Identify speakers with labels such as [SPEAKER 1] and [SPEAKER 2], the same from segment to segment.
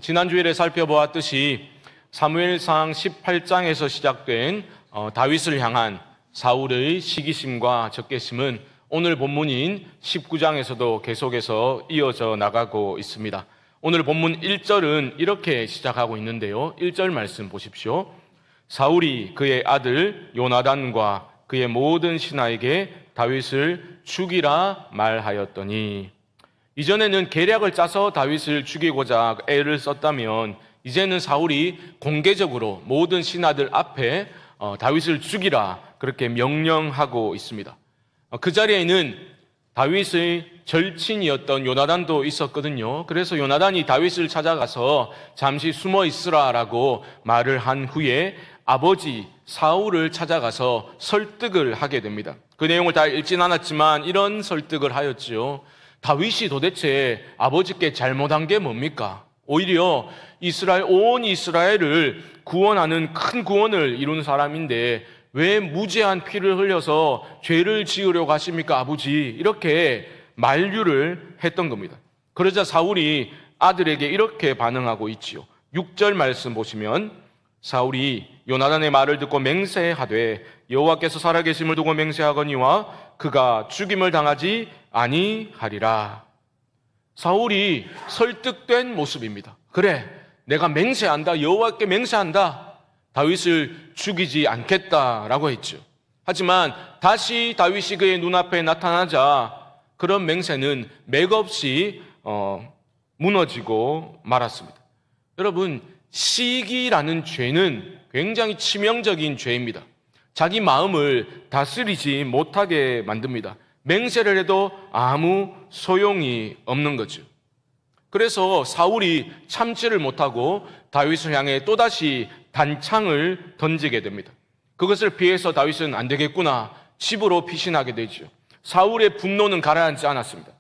[SPEAKER 1] 지난주일에 살펴보았듯이 사무엘상 18장에서 시작된 다윗을 향한 사울의 시기심과 적개심은 오늘 본문인 19장에서도 계속해서 이어져 나가고 있습니다. 오늘 본문 1절은 이렇게 시작하고 있는데요. 1절 말씀 보십시오. 사울이 그의 아들 요나단과 그의 모든 신하에게 다윗을 죽이라 말하였더니, 이전에는 계략을 짜서 다윗을 죽이고자 애를 썼다면 이제는 사울이 공개적으로 모든 신하들 앞에 다윗을 죽이라 그렇게 명령하고 있습니다. 그 자리에는 다윗의 절친이었던 요나단도 있었거든요. 그래서 요나단이 다윗을 찾아가서 잠시 숨어 있으라라고 말을 한 후에 아버지 사울을 찾아가서 설득을 하게 됩니다. 그 내용을 다 읽진 않았지만 이런 설득을 하였지요. 다윗이 도대체 아버지께 잘못한 게 뭡니까? 오히려 온 이스라엘을 구원하는 큰 구원을 이룬 사람인데 왜 무죄한 피를 흘려서 죄를 지으려고 하십니까, 아버지? 이렇게 만류를 했던 겁니다. 그러자 사울이 아들에게 이렇게 반응하고 있지요. 6절 말씀 보시면 사울이 요나단의 말을 듣고 맹세하되 여호와께서 살아계심을 두고 맹세하거니와 그가 죽임을 당하지 아니하리라. 사울이 설득된 모습입니다. 그래, 내가 맹세한다, 여호와께 맹세한다, 다윗을 죽이지 않겠다라고 했죠. 하지만 다시 다윗이 그의 눈앞에 나타나자 그런 맹세는 맥없이 무너지고 말았습니다. 여러분, 시기라는 죄는 굉장히 치명적인 죄입니다. 자기 마음을 다스리지 못하게 만듭니다. 맹세를 해도 아무 소용이 없는 거죠. 그래서 사울이 참지를 못하고 다윗을 향해 또다시 단창을 던지게 됩니다. 그것을 피해서 다윗은 안 되겠구나, 집으로 피신하게 되죠. 사울의 분노는 가라앉지 않았습니다.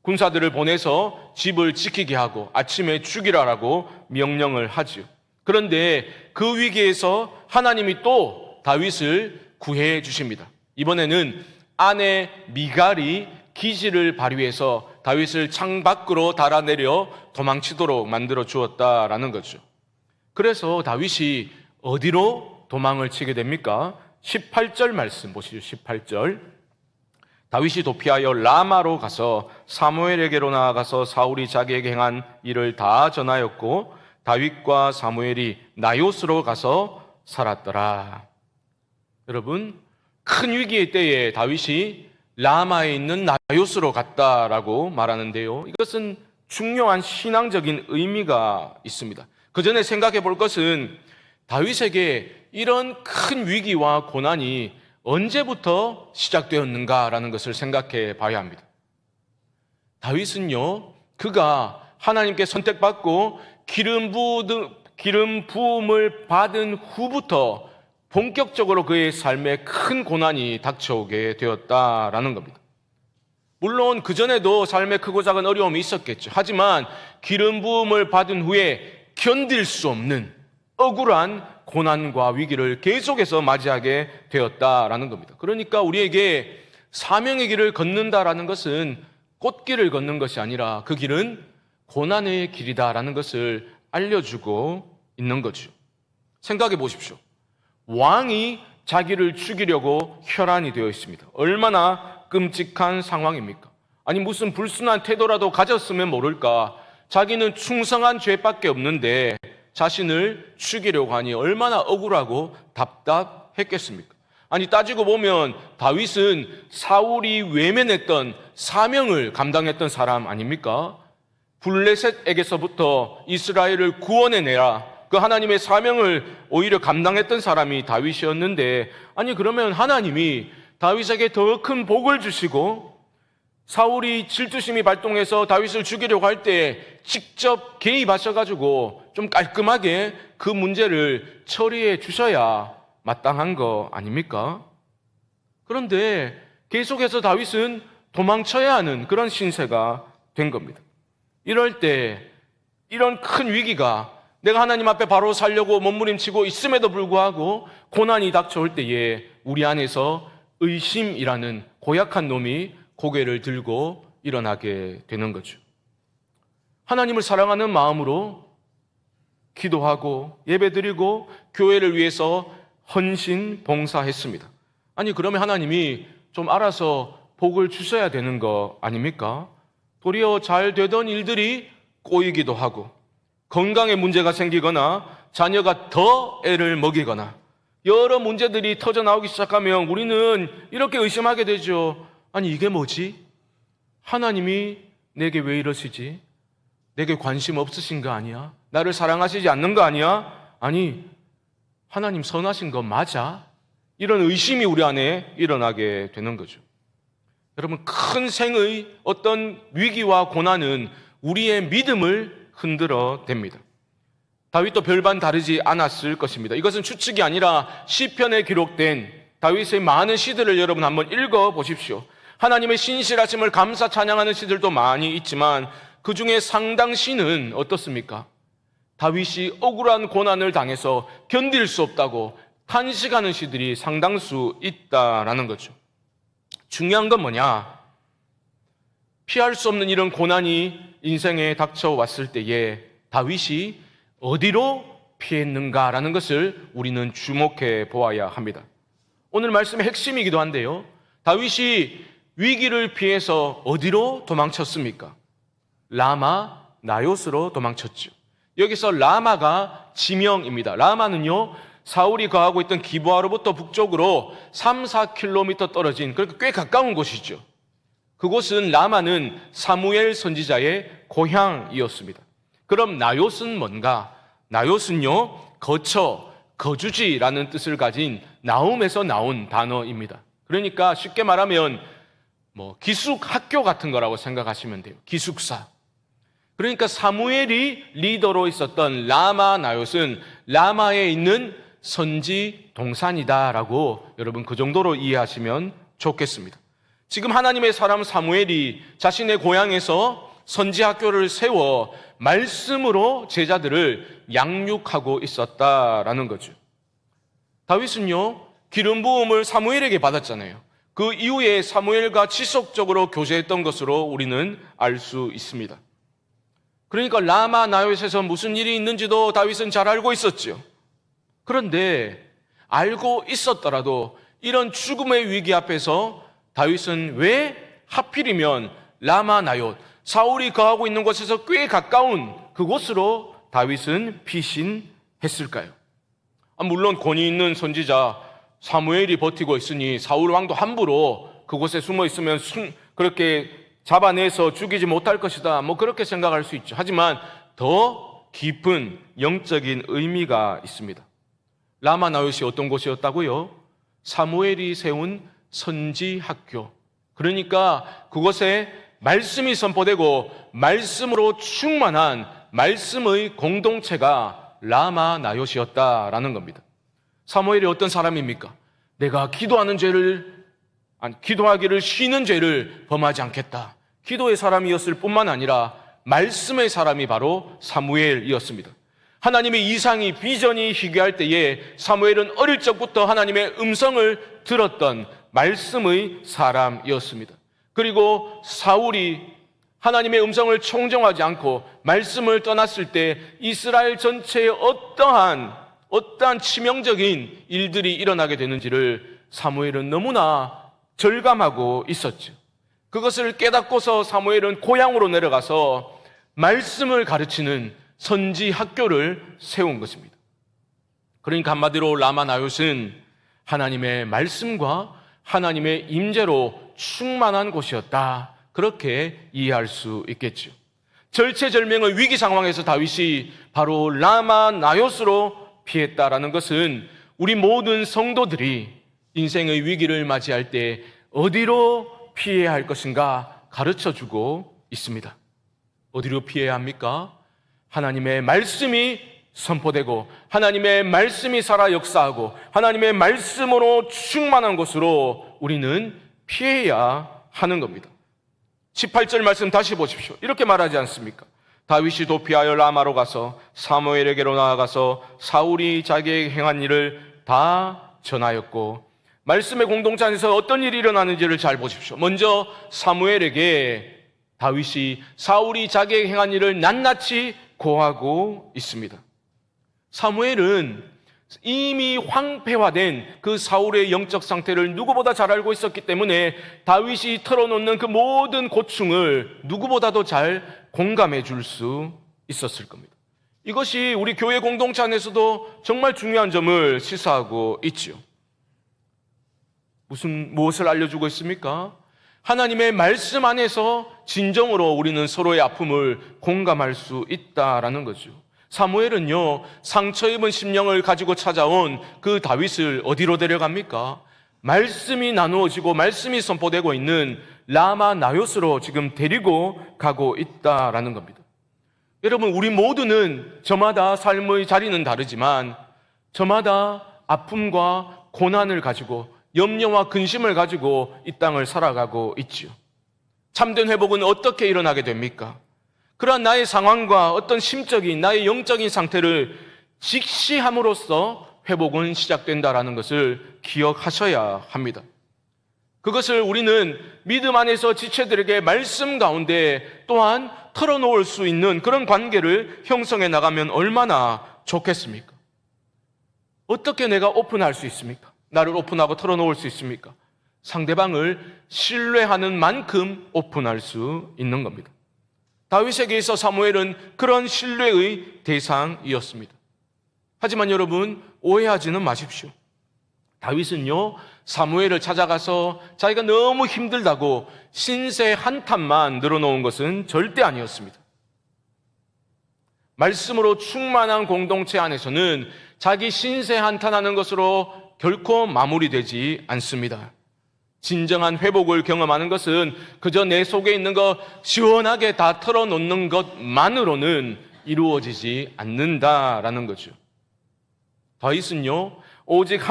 [SPEAKER 1] 군사들을 보내서 집을 지키게 하고 아침에 죽이라라고 명령을 하죠. 그런데 그 위기에서 하나님이 또 다윗을 구해 주십니다. 이번에는 아내 미갈이 기지를 발휘해서 다윗을 창 밖으로 달아내려 도망치도록 만들어 주었다라는 거죠. 그래서 다윗이 어디로 도망을 치게 됩니까? 18절 말씀 보시죠. 18절. 다윗이 도피하여 라마로 가서 사무엘에게로 나아가서 사울이 자기에게 행한 일을 다 전하였고 다윗과 사무엘이 나요스로 가서 살았더라. 여러분, 큰 위기의 때에 다윗이 라마에 있는 나요스로 갔다라고 말하는데요. 이것은 중요한 신앙적인 의미가 있습니다. 그 전에 생각해 볼 것은 다윗에게 이런 큰 위기와 고난이 언제부터 시작되었는가라는 것을 생각해 봐야 합니다. 다윗은요, 그가 하나님께 선택받고 기름 부음을 받은 후부터 본격적으로 그의 삶에 큰 고난이 닥쳐오게 되었다라는 겁니다. 물론 그전에도 삶에 크고 작은 어려움이 있었겠죠. 하지만 기름 부음을 받은 후에 견딜 수 없는 억울한 고난과 위기를 계속해서 맞이하게 되었다라는 겁니다. 그러니까 우리에게 사명의 길을 걷는다라는 것은 꽃길을 걷는 것이 아니라 그 길은 고난의 길이다라는 것을 알려주고 있는 거죠. 생각해 보십시오. 왕이 자기를 죽이려고 혈안이 되어 있습니다. 얼마나 끔찍한 상황입니까? 아니, 무슨 불순한 태도라도 가졌으면 모를까, 자기는 충성한 죄밖에 없는데 자신을 죽이려고 하니 얼마나 억울하고 답답했겠습니까? 아니, 따지고 보면 다윗은 사울이 외면했던 사명을 감당했던 사람 아닙니까? 블레셋에게서부터 이스라엘을 구원해내라, 그 하나님의 사명을 오히려 감당했던 사람이 다윗이었는데, 아니 그러면 하나님이 다윗에게 더 큰 복을 주시고 사울이 질투심이 발동해서 다윗을 죽이려고 할 때 직접 개입하셔가지고 좀 깔끔하게 그 문제를 처리해 주셔야 마땅한 거 아닙니까? 그런데 계속해서 다윗은 도망쳐야 하는 그런 신세가 된 겁니다. 이럴 때 이런 큰 위기가 내가 하나님 앞에 바로 서려고 몸부림치고 있음에도 불구하고 고난이 닥쳐올 때에 우리 안에서 의심이라는 고약한 놈이 고개를 들고 일어나게 되는 거죠. 하나님을 사랑하는 마음으로 기도하고 예배드리고 교회를 위해서 헌신 봉사했습니다. 아니 그러면 하나님이 좀 알아서 복을 주셔야 되는 거 아닙니까? 도리어 잘 되던 일들이 꼬이기도 하고 건강에 문제가 생기거나 자녀가 더 애를 먹이거나 여러 문제들이 터져 나오기 시작하면 우리는 이렇게 의심하게 되죠. 아니 이게 뭐지? 하나님이 내게 왜 이러시지? 내게 관심 없으신 거 아니야? 나를 사랑하시지 않는 거 아니야? 아니 하나님 선하신 거 맞아? 이런 의심이 우리 안에 일어나게 되는 거죠. 여러분 큰 생의 어떤 위기와 고난은 우리의 믿음을 흔들어 댑니다. 다윗도 별반 다르지 않았을 것입니다. 이것은 추측이 아니라 시편에 기록된 다윗의 많은 시들을 여러분 한번 읽어 보십시오. 하나님의 신실하심을 감사 찬양하는 시들도 많이 있지만 그 중에 상당 시는 어떻습니까? 다윗이 억울한 고난을 당해서 견딜 수 없다고 탄식하는 시들이 상당수 있다라는 거죠. 중요한 건 뭐냐? 피할 수 없는 이런 고난이 인생에 닥쳐왔을 때에 다윗이 어디로 피했는가라는 것을 우리는 주목해 보아야 합니다. 오늘 말씀의 핵심이기도 한데요. 다윗이 위기를 피해서 어디로 도망쳤습니까? 라마 나요스로 도망쳤죠. 여기서 라마가 지명입니다. 라마는요, 사울이 거하고 있던 기브아로부터 북쪽으로 3, 4km 떨어진 그렇게 꽤 가까운 곳이죠. 그곳은 라마는 사무엘 선지자의 고향이었습니다. 그럼 나요스는 뭔가? 나요스는요, 거처, 거주지라는 뜻을 가진 나움에서 나온 단어입니다. 그러니까 쉽게 말하면 기숙학교 같은 거라고 생각하시면 돼요. 기숙사. 그러니까 사무엘이 리더로 있었던 라마 나요스는 라마에 있는 선지 동산이다라고 여러분 그 정도로 이해하시면 좋겠습니다. 지금 하나님의 사람 사무엘이 자신의 고향에서 선지 학교를 세워 말씀으로 제자들을 양육하고 있었다라는 거죠. 다윗은요, 기름 부음을 사무엘에게 받았잖아요. 그 이후에 사무엘과 지속적으로 교제했던 것으로 우리는 알 수 있습니다. 그러니까 라마 나요스에서 무슨 일이 있는지도 다윗은 잘 알고 있었죠. 그런데 알고 있었더라도 이런 죽음의 위기 앞에서 다윗은 왜 하필이면 라마 나요스, 사울이 거하고 있는 곳에서 꽤 가까운 그곳으로 다윗은 피신했을까요? 물론 권위 있는 선지자 사무엘이 버티고 있으니 사울 왕도 함부로 그곳에 숨어 있으면 그렇게 잡아내서 죽이지 못할 것이다. 그렇게 생각할 수 있죠. 하지만 더 깊은 영적인 의미가 있습니다. 라마 나요스이 어떤 곳이었다고요? 사무엘이 세운 선지 학교. 그러니까 그곳에 말씀이 선포되고 말씀으로 충만한 말씀의 공동체가 라마 나요스였다라는 겁니다. 사무엘이 어떤 사람입니까? 내가 기도하기를 쉬는 죄를 범하지 않겠다. 기도의 사람이었을 뿐만 아니라 말씀의 사람이 바로 사무엘이었습니다. 하나님의 이상이 비전이 희귀할 때에 사무엘은 어릴 적부터 하나님의 음성을 들었던 말씀의 사람이었습니다. 그리고 사울이 하나님의 음성을 청정하지 않고 말씀을 떠났을 때 이스라엘 전체에 어떠한 치명적인 일들이 일어나게 되는지를 사무엘은 너무나 절감하고 있었죠. 그것을 깨닫고서 사무엘은 고향으로 내려가서 말씀을 가르치는 선지 학교를 세운 것입니다. 그러니까 한마디로 라마 나요스는 하나님의 말씀과 하나님의 임재로 충만한 곳이었다. 그렇게 이해할 수 있겠죠. 절체절명의 위기 상황에서 다윗이 바로 라마 나요스로 피했다라는 것은 우리 모든 성도들이 인생의 위기를 맞이할 때 어디로 피해야 할 것인가 가르쳐주고 있습니다. 어디로 피해야 합니까? 하나님의 말씀이 선포되고 하나님의 말씀이 살아 역사하고 하나님의 말씀으로 충만한 곳으로 우리는 피해야 하는 겁니다. 18절 말씀 다시 보십시오. 이렇게 말하지 않습니까? 다윗이 도피하여 라마로 가서 사무엘에게로 나아가서 사울이 자기에게 행한 일을 다 전하였고, 말씀의 공동체 안에서 어떤 일이 일어나는지를 잘 보십시오. 먼저 사무엘에게 다윗이 사울이 자기에게 행한 일을 낱낱이 고하고 있습니다. 사무엘은 이미 황폐화된 그 사울의 영적 상태를 누구보다 잘 알고 있었기 때문에 다윗이 털어놓는 그 모든 고충을 누구보다도 잘 공감해 줄 수 있었을 겁니다. 이것이 우리 교회 공동체 안에서도 정말 중요한 점을 시사하고 있지요. 무엇을 알려주고 있습니까? 하나님의 말씀 안에서 진정으로 우리는 서로의 아픔을 공감할 수 있다라는 거죠. 사무엘은요, 상처 입은 심령을 가지고 찾아온 그 다윗을 어디로 데려갑니까? 말씀이 나누어지고 말씀이 선포되고 있는 라마 나요스로 지금 데리고 가고 있다라는 겁니다. 여러분, 우리 모두는 저마다 삶의 자리는 다르지만 저마다 아픔과 고난을 가지고 염려와 근심을 가지고 이 땅을 살아가고 있지요. 참된 회복은 어떻게 일어나게 됩니까? 그러한 나의 상황과 어떤 심적인 나의 영적인 상태를 직시함으로써 회복은 시작된다라는 것을 기억하셔야 합니다. 그것을 우리는 믿음 안에서 지체들에게 말씀 가운데 또한 털어놓을 수 있는 그런 관계를 형성해 나가면 얼마나 좋겠습니까? 어떻게 내가 오픈할 수 있습니까? 나를 오픈하고 털어놓을 수 있습니까? 상대방을 신뢰하는 만큼 오픈할 수 있는 겁니다. 다윗에게 있어 사무엘은 그런 신뢰의 대상이었습니다. 하지만 여러분, 오해하지는 마십시오. 다윗은요, 사무엘을 찾아가서 자기가 너무 힘들다고 신세 한탄만 늘어놓은 것은 절대 아니었습니다. 말씀으로 충만한 공동체 안에서는 자기 신세 한탄하는 것으로 결코 마무리되지 않습니다. 진정한 회복을 경험하는 것은 그저 내 속에 있는 것 시원하게 다 털어놓는 것만으로는 이루어지지 않는다라는 거죠. 다윗은요, 오직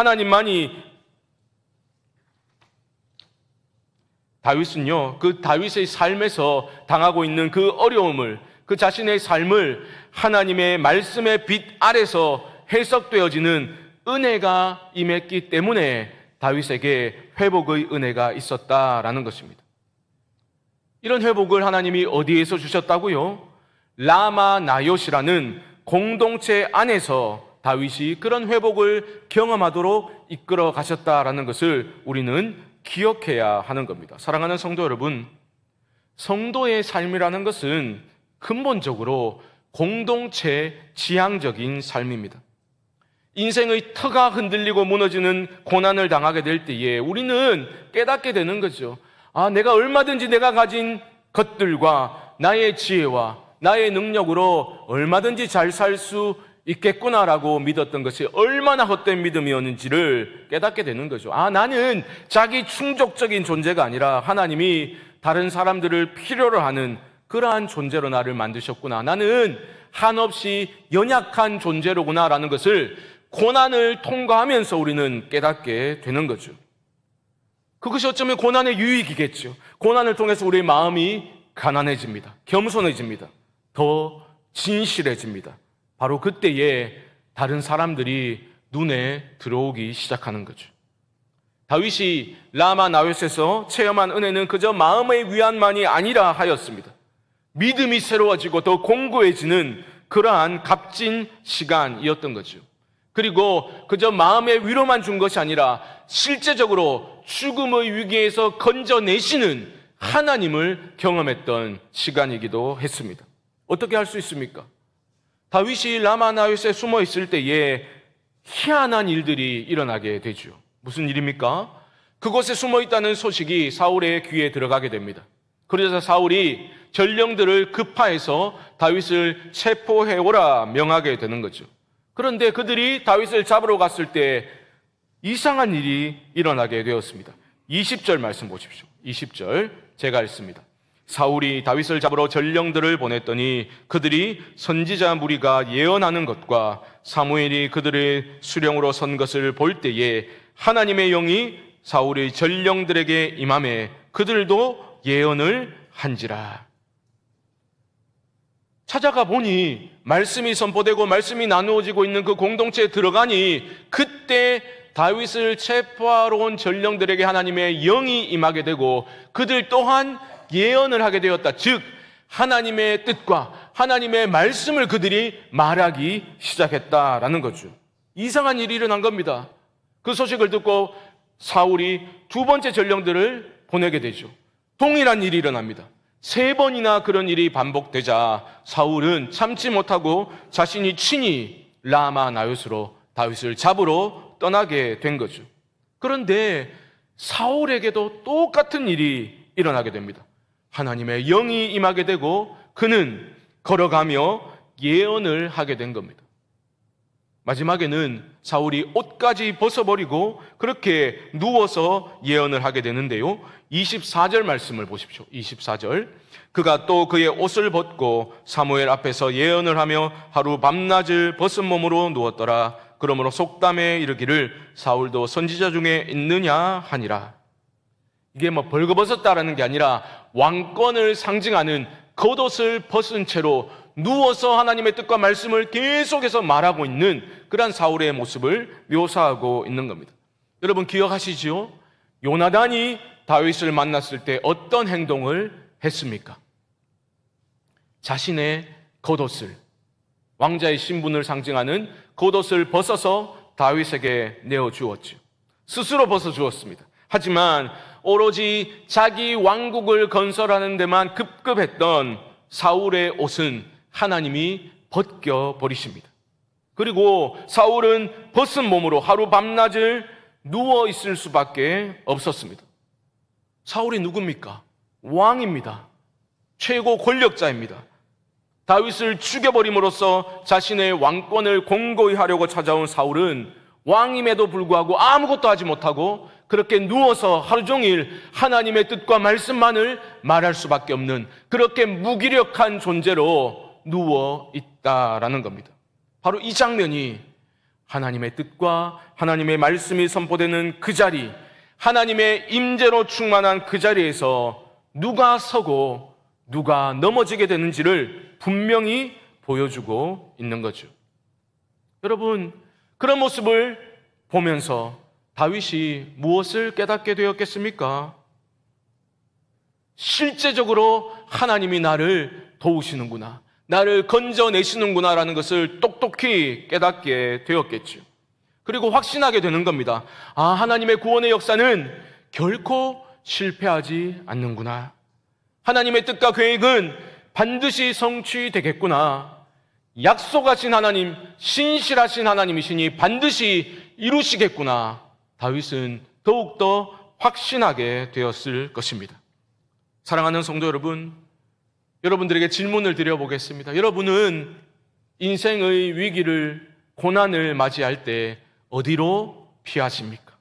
[SPEAKER 1] 그 다윗의 삶에서 당하고 있는 그 어려움을, 그 자신의 삶을 하나님의 말씀의 빛 아래서 해석되어지는 은혜가 임했기 때문에 다윗에게 회복의 은혜가 있었다라는 것입니다. 이런 회복을 하나님이 어디에서 주셨다고요? 라마 나요시라는 공동체 안에서 다윗이 그런 회복을 경험하도록 이끌어 가셨다라는 것을 우리는 기억해야 하는 겁니다. 사랑하는 성도 여러분, 성도의 삶이라는 것은 근본적으로 공동체 지향적인 삶입니다. 인생의 터가 흔들리고 무너지는 고난을 당하게 될 때에 우리는 깨닫게 되는 거죠. 내가 얼마든지 내가 가진 것들과 나의 지혜와 나의 능력으로 얼마든지 잘 살 수 있겠구나라고 믿었던 것이 얼마나 헛된 믿음이었는지를 깨닫게 되는 거죠. 나는 자기 충족적인 존재가 아니라 하나님이 다른 사람들을 필요로 하는 그러한 존재로 나를 만드셨구나. 나는 한없이 연약한 존재로구나라는 것을 고난을 통과하면서 우리는 깨닫게 되는 거죠. 그것이 어쩌면 고난의 유익이겠죠. 고난을 통해서 우리의 마음이 가난해집니다. 겸손해집니다. 더 진실해집니다. 바로 그때에 다른 사람들이 눈에 들어오기 시작하는 거죠. 다윗이 라마 나요스에서 체험한 은혜는 그저 마음의 위안만이 아니라 하였습니다. 믿음이 새로워지고 더 공고해지는 그러한 값진 시간이었던 거죠. 그리고 그저 마음의 위로만 준 것이 아니라 실제적으로 죽음의 위기에서 건져내시는 하나님을 경험했던 시간이기도 했습니다. 어떻게 할 수 있습니까? 다윗이 라마 나요스에 숨어 있을 때에 희한한 일들이 일어나게 되죠. 무슨 일입니까? 그곳에 숨어 있다는 소식이 사울의 귀에 들어가게 됩니다. 그래서 사울이 전령들을 급파해서 다윗을 체포해오라 명하게 되는 거죠. 그런데 그들이 다윗을 잡으러 갔을 때 이상한 일이 일어나게 되었습니다. 20절 말씀 보십시오. 20절 제가 읽습니다. 사울이 다윗을 잡으러 전령들을 보냈더니 그들이 선지자 무리가 예언하는 것과 사무엘이 그들의 수령으로 선 것을 볼 때에 하나님의 영이 사울의 전령들에게 임하매 그들도 예언을 한지라. 찾아가 보니 말씀이 선포되고 말씀이 나누어지고 있는 그 공동체에 들어가니 그때 다윗을 체포하러 온 전령들에게 하나님의 영이 임하게 되고 그들 또한 예언을 하게 되었다. 즉 하나님의 뜻과 하나님의 말씀을 그들이 말하기 시작했다라는 거죠. 이상한 일이 일어난 겁니다. 그 소식을 듣고 사울이 두 번째 전령들을 보내게 되죠. 동일한 일이 일어납니다. 3번이나 그런 일이 반복되자 사울은 참지 못하고 자신이 친히 라마 나요스로 다윗을 잡으러 떠나게 된 거죠. 그런데 사울에게도 똑같은 일이 일어나게 됩니다. 하나님의 영이 임하게 되고 그는 걸어가며 예언을 하게 된 겁니다. 마지막에는 사울이 옷까지 벗어버리고 그렇게 누워서 예언을 하게 되는데요. 24절 말씀을 보십시오. 24절. 그가 또 그의 옷을 벗고 사무엘 앞에서 예언을 하며 하루 밤낮을 벗은 몸으로 누웠더라. 그러므로 속담에 이르기를 사울도 선지자 중에 있느냐 하니라. 이게 벌거벗었다라는 게 아니라 왕권을 상징하는 겉옷을 벗은 채로 누워서 하나님의 뜻과 말씀을 계속해서 말하고 있는 그러한 사울의 모습을 묘사하고 있는 겁니다. 여러분 기억하시지요? 요나단이 다윗을 만났을 때 어떤 행동을 했습니까? 자신의 겉옷을, 왕자의 신분을 상징하는 겉옷을 벗어서 다윗에게 내어주었죠. 스스로 벗어주었습니다. 하지만 오로지 자기 왕국을 건설하는 데만 급급했던 사울의 옷은 하나님이 벗겨버리십니다. 그리고 사울은 벗은 몸으로 하루 밤낮을 누워 있을 수밖에 없었습니다. 사울이 누굽니까? 왕입니다. 최고 권력자입니다. 다윗을 죽여버림으로써 자신의 왕권을 공고히 하려고 찾아온 사울은 왕임에도 불구하고 아무것도 하지 못하고 그렇게 누워서 하루 종일 하나님의 뜻과 말씀만을 말할 수밖에 없는 그렇게 무기력한 존재로 누워 있다라는 겁니다. 바로 이 장면이 하나님의 뜻과 하나님의 말씀이 선포되는 그 자리, 하나님의 임재로 충만한 그 자리에서 누가 서고 누가 넘어지게 되는지를 분명히 보여주고 있는 거죠. 여러분, 그런 모습을 보면서 다윗이 무엇을 깨닫게 되었겠습니까? 실제적으로 하나님이 나를 도우시는구나, 나를 건져내시는구나라는 것을 똑똑히 깨닫게 되었겠죠. 그리고 확신하게 되는 겁니다. 아, 하나님의 구원의 역사는 결코 실패하지 않는구나. 하나님의 뜻과 계획은 반드시 성취되겠구나. 약속하신 하나님, 신실하신 하나님이시니 반드시 이루시겠구나. 다윗은 더욱더 확신하게 되었을 것입니다. 사랑하는 성도 여러분, 여러분들에게 질문을 드려보겠습니다. 여러분은 인생의 위기를, 고난을 맞이할 때 어디로 피하십니까?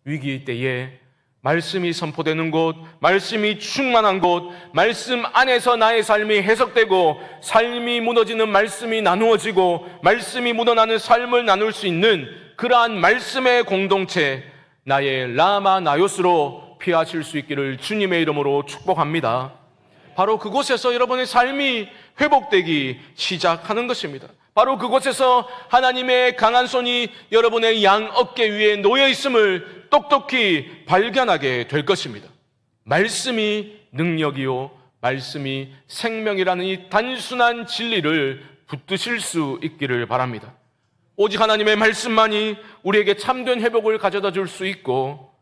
[SPEAKER 1] 위기 때에 말씀이 선포되는 곳, 말씀이 충만한 곳, 말씀 안에서 나의 삶이 해석되고 삶이 무너지는 말씀이 나누어지고 말씀이 묻어나는 삶을 나눌 수 있는 그러한 말씀의 공동체, 나의 라마 나요스로 피하실 수 있기를 주님의 이름으로 축복합니다. 바로 그곳에서 여러분의 삶이 회복되기 시작하는 것입니다. 바로 그곳에서 하나님의 강한 손이 여러분의 양 어깨 위에 놓여 있음을 똑똑히 발견하게 될 것입니다. 말씀이 능력이요, 말씀이 생명이라는 이 단순한 진리를 붙드실 수 있기를 바랍니다. 오직 하나님의 말씀만이 우리에게 참된 회복을 가져다 줄 수 있고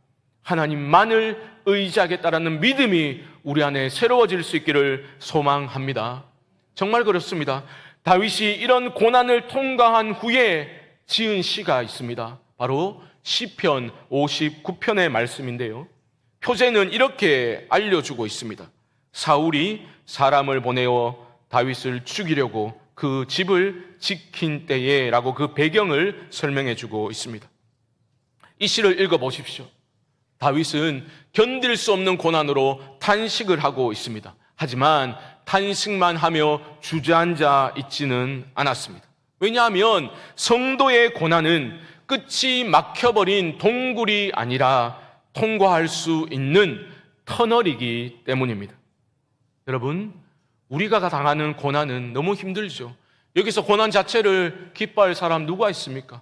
[SPEAKER 1] 하나님만을 의지하겠다라는 믿음이 우리 안에 새로워질 수 있기를 소망합니다. 정말 그렇습니다. 다윗이 이런 고난을 통과한 후에 지은 시가 있습니다. 바로 시편 59편의 말씀인데요. 표제는 이렇게 알려주고 있습니다. 사울이 사람을 보내어 다윗을 죽이려고 그 집을 지킨 때에 라고 그 배경을 설명해주고 있습니다. 이 시를 읽어보십시오. 다윗은 견딜 수 없는 고난으로 탄식을 하고 있습니다. 하지만 탄식만 하며 주저앉아 있지는 않았습니다. 왜냐하면 성도의 고난은 끝이 막혀버린 동굴이 아니라 통과할 수 있는 터널이기 때문입니다. 여러분, 우리가 당하는 고난은 너무 힘들죠. 여기서 고난 자체를 기뻐할 사람 누가 있습니까?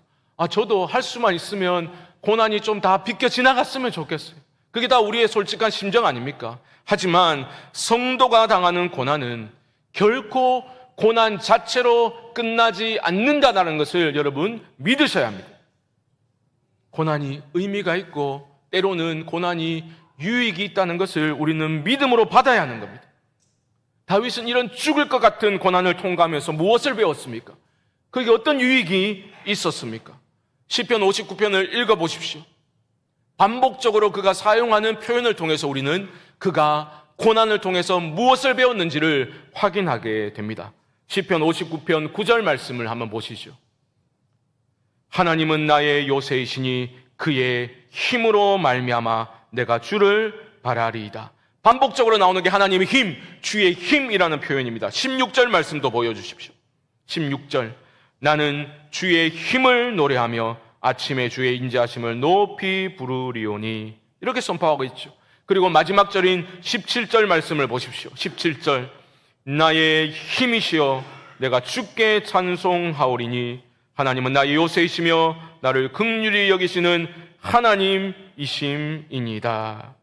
[SPEAKER 1] 저도 할 수만 있으면 고난이 좀 다 비껴 지나갔으면 좋겠어요. 그게 다 우리의 솔직한 심정 아닙니까? 하지만 성도가 당하는 고난은 결코 고난 자체로 끝나지 않는다는 것을 여러분 믿으셔야 합니다. 고난이 의미가 있고 때로는 고난이 유익이 있다는 것을 우리는 믿음으로 받아야 하는 겁니다. 다윗은 이런 죽을 것 같은 고난을 통과하면서 무엇을 배웠습니까? 그게 어떤 유익이 있었습니까? 시편 59편을 읽어보십시오. 반복적으로 그가 사용하는 표현을 통해서 우리는 그가 고난을 통해서 무엇을 배웠는지를 확인하게 됩니다. 시편 59편 9절 말씀을 한번 보시죠. 하나님은 나의 요새이시니 그의 힘으로 말미암아 내가 주를 바라리이다. 반복적으로 나오는 게 하나님의 힘, 주의 힘이라는 표현입니다. 16절 말씀도 보여주십시오. 16절 나는 주의 힘을 노래하며 아침에 주의 인자하심을 높이 부르리오니 이렇게 선포하고 있죠. 그리고 마지막 절인 17절 말씀을 보십시오. 17절 나의 힘이시여 내가 주께 찬송하오리니 하나님은 나의 요새이시며 나를 긍휼히 여기시는 하나님이심이니이다.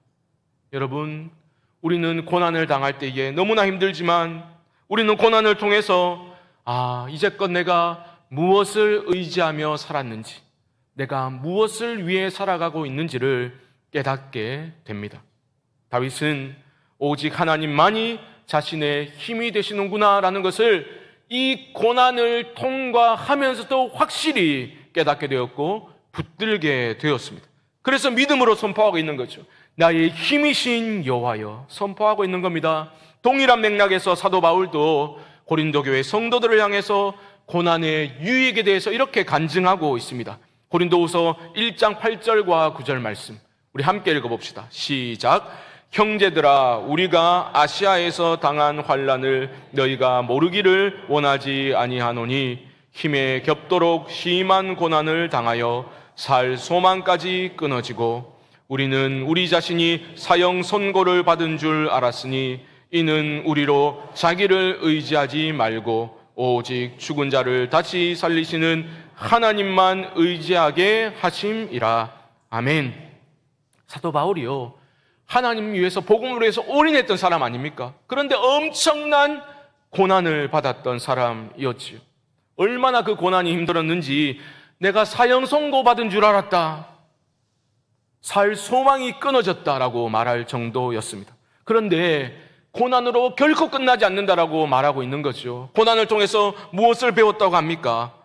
[SPEAKER 1] 여러분, 우리는 고난을 당할 때에 너무나 힘들지만 우리는 고난을 통해서 이제껏 내가 무엇을 의지하며 살았는지, 내가 무엇을 위해 살아가고 있는지를 깨닫게 됩니다. 다윗은 오직 하나님만이 자신의 힘이 되시는구나라는 것을 이 고난을 통과하면서도 확실히 깨닫게 되었고 붙들게 되었습니다. 그래서 믿음으로 선포하고 있는 거죠. 나의 힘이신 여호와여 선포하고 있는 겁니다. 동일한 맥락에서 사도 바울도 고린도 교회 성도들을 향해서 고난의 유익에 대해서 이렇게 간증하고 있습니다. 고린도후서 1장 8절과 9절 말씀 우리 함께 읽어봅시다. 시작. 형제들아 우리가 아시아에서 당한 환난을 너희가 모르기를 원하지 아니하노니 힘에 겹도록 심한 고난을 당하여 살 소망까지 끊어지고 우리는 우리 자신이 사형 선고를 받은 줄 알았으니 이는 우리로 자기를 의지하지 말고 오직 죽은 자를 다시 살리시는 하나님만 의지하게 하심이라. 아멘. 사도 바울이요 하나님 위해서 복음을 위해서 올인했던 사람 아닙니까? 그런데 엄청난 고난을 받았던 사람이었지요. 얼마나 그 고난이 힘들었는지 내가 사형 선고받은 줄 알았다. 살 소망이 끊어졌다라고 말할 정도였습니다. 그런데 고난으로 결코 끝나지 않는다라고 말하고 있는 거죠. 고난을 통해서 무엇을 배웠다고 합니까?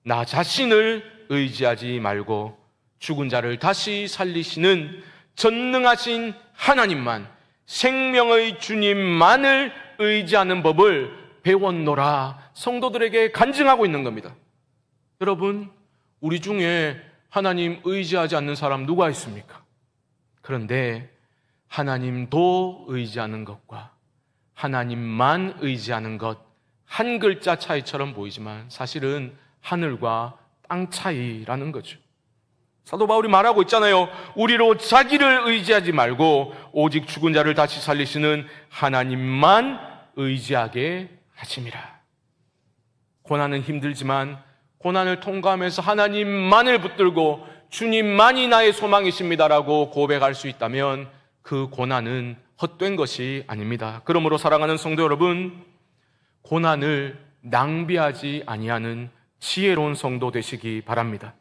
[SPEAKER 1] 나 자신을 의지하지 말고 죽은 자를 다시 살리시는 전능하신 하나님만, 생명의 주님만을 의지하는 법을 배웠노라 성도들에게 간증하고 있는 겁니다. 여러분, 우리 중에 하나님 의지하지 않는 사람 누가 있습니까? 그런데 하나님도 의지하는 것과 하나님만 의지하는 것, 한 글자 차이처럼 보이지만 사실은 하늘과 땅 차이라는 거죠. 사도 바울이 말하고 있잖아요. 우리로 자기를 의지하지 말고 오직 죽은 자를 다시 살리시는 하나님만 의지하게 하심이라. 고난은 힘들지만 고난을 통과하면서 하나님만을 붙들고 주님만이 나의 소망이십니다라고 고백할 수 있다면 그 고난은 헛된 것이 아닙니다. 그러므로 사랑하는 성도 여러분, 고난을 낭비하지 아니하는 지혜로운 성도 되시기 바랍니다.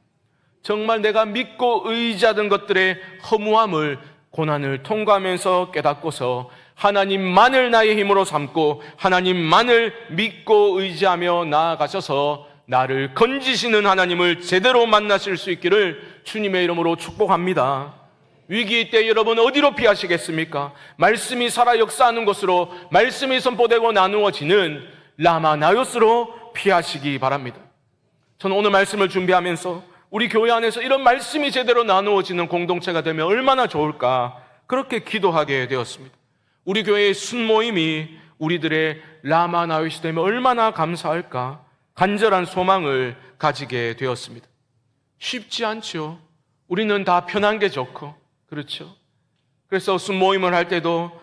[SPEAKER 1] 정말 내가 믿고 의지하던 것들의 허무함을 고난을 통과하면서 깨닫고서 하나님만을 나의 힘으로 삼고 하나님만을 믿고 의지하며 나아가셔서 나를 건지시는 하나님을 제대로 만나실 수 있기를 주님의 이름으로 축복합니다. 위기 때 여러분 어디로 피하시겠습니까? 말씀이 살아 역사하는 곳으로, 말씀이 선포되고 나누어지는 라마나요스로 피하시기 바랍니다. 저는 오늘 말씀을 준비하면서 우리 교회 안에서 이런 말씀이 제대로 나누어지는 공동체가 되면 얼마나 좋을까 그렇게 기도하게 되었습니다. 우리 교회의 순모임이 우리들의 라마나요시 되면 얼마나 감사할까 간절한 소망을 가지게 되었습니다. 쉽지 않죠. 우리는 다 편한 게 좋고, 그렇죠? 그래서 순모임을 할 때도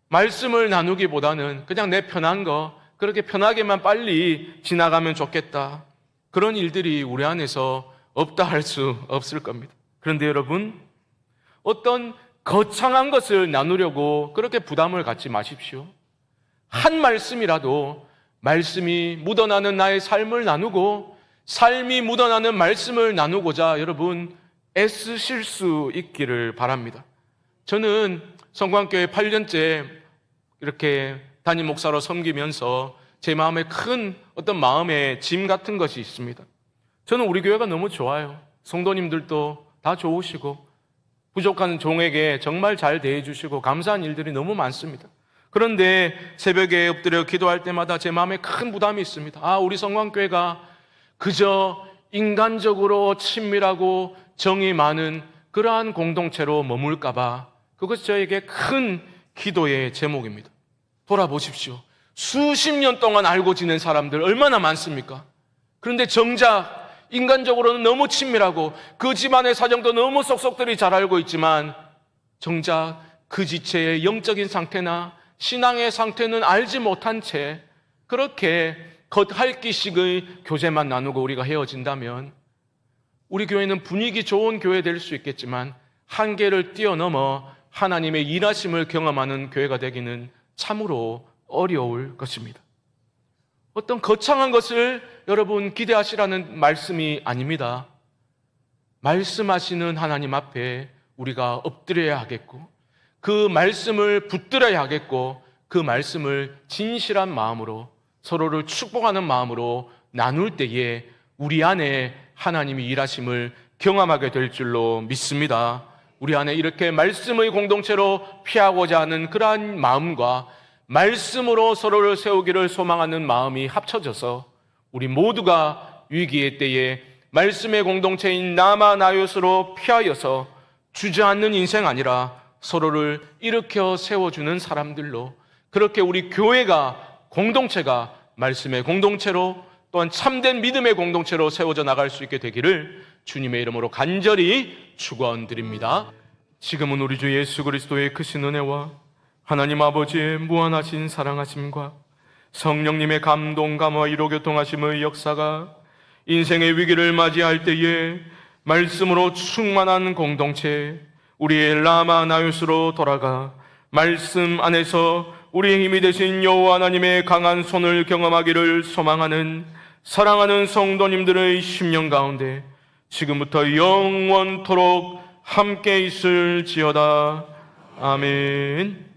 [SPEAKER 1] 말씀을 나누기보다는 그냥 내 편한 거, 그렇게 편하게만 빨리 지나가면 좋겠다. 그런 일들이 우리 안에서 없다 할 수 없을 겁니다. 그런데 여러분, 어떤 거창한 것을 나누려고 그렇게 부담을 갖지 마십시오. 한 말씀이라도 말씀이 묻어나는 나의 삶을 나누고 삶이 묻어나는 말씀을 나누고자 여러분 애쓰실 수 있기를 바랍니다. 저는 성광교회 8년째 이렇게 담임 목사로 섬기면서 제 마음에 큰 어떤 마음의 짐 같은 것이 있습니다. 저는 우리 교회가 너무 좋아요. 성도님들도 다 좋으시고 부족한 종에게 정말 잘 대해주시고 감사한 일들이 너무 많습니다. 그런데 새벽에 엎드려 기도할 때마다 제 마음에 큰 부담이 있습니다. 우리 성광교회가 그저 인간적으로 친밀하고 정이 많은 그러한 공동체로 머물까봐 그것이 저에게 큰 기도의 제목입니다. 돌아보십시오. 수십 년 동안 알고 지낸 사람들 얼마나 많습니까? 그런데 정작 인간적으로는 너무 친밀하고 그 집안의 사정도 너무 쏙쏙들이 잘 알고 있지만 정작 그 지체의 영적인 상태나 신앙의 상태는 알지 못한 채 그렇게 겉핥기식의 교제만 나누고 우리가 헤어진다면 우리 교회는 분위기 좋은 교회 될 수 있겠지만 한계를 뛰어넘어 하나님의 일하심을 경험하는 교회가 되기는 참으로 어려울 것입니다. 어떤 거창한 것을 여러분 기대하시라는 말씀이 아닙니다. 말씀하시는 하나님 앞에 우리가 엎드려야 하겠고 그 말씀을 붙들어야 하겠고 그 말씀을 진실한 마음으로 서로를 축복하는 마음으로 나눌 때에 우리 안에 하나님이 일하심을 경험하게 될 줄로 믿습니다. 우리 안에 이렇게 말씀의 공동체로 피하고자 하는 그러한 마음과 말씀으로 서로를 세우기를 소망하는 마음이 합쳐져서 우리 모두가 위기의 때에 말씀의 공동체인 나마나요스로 피하여서 주저앉는 인생 아니라 서로를 일으켜 세워주는 사람들로 그렇게 우리 교회가 공동체가 말씀의 공동체로 또한 참된 믿음의 공동체로 세워져 나갈 수 있게 되기를 주님의 이름으로 간절히 축원드립니다. 지금은 우리 주 예수 그리스도의 크신 은혜와 하나님 아버지의 무한하신 사랑하심과 성령님의 감동, 감화, 위로, 교통하심의 역사가 인생의 위기를 맞이할 때에 말씀으로 충만한 공동체 우리의 라마나요스로 돌아가 말씀 안에서 우리의 힘이 되신 여호와 하나님의 강한 손을 경험하기를 소망하는 사랑하는 성도님들의 심령 가운데 지금부터 영원토록 함께 있을지어다. 아멘.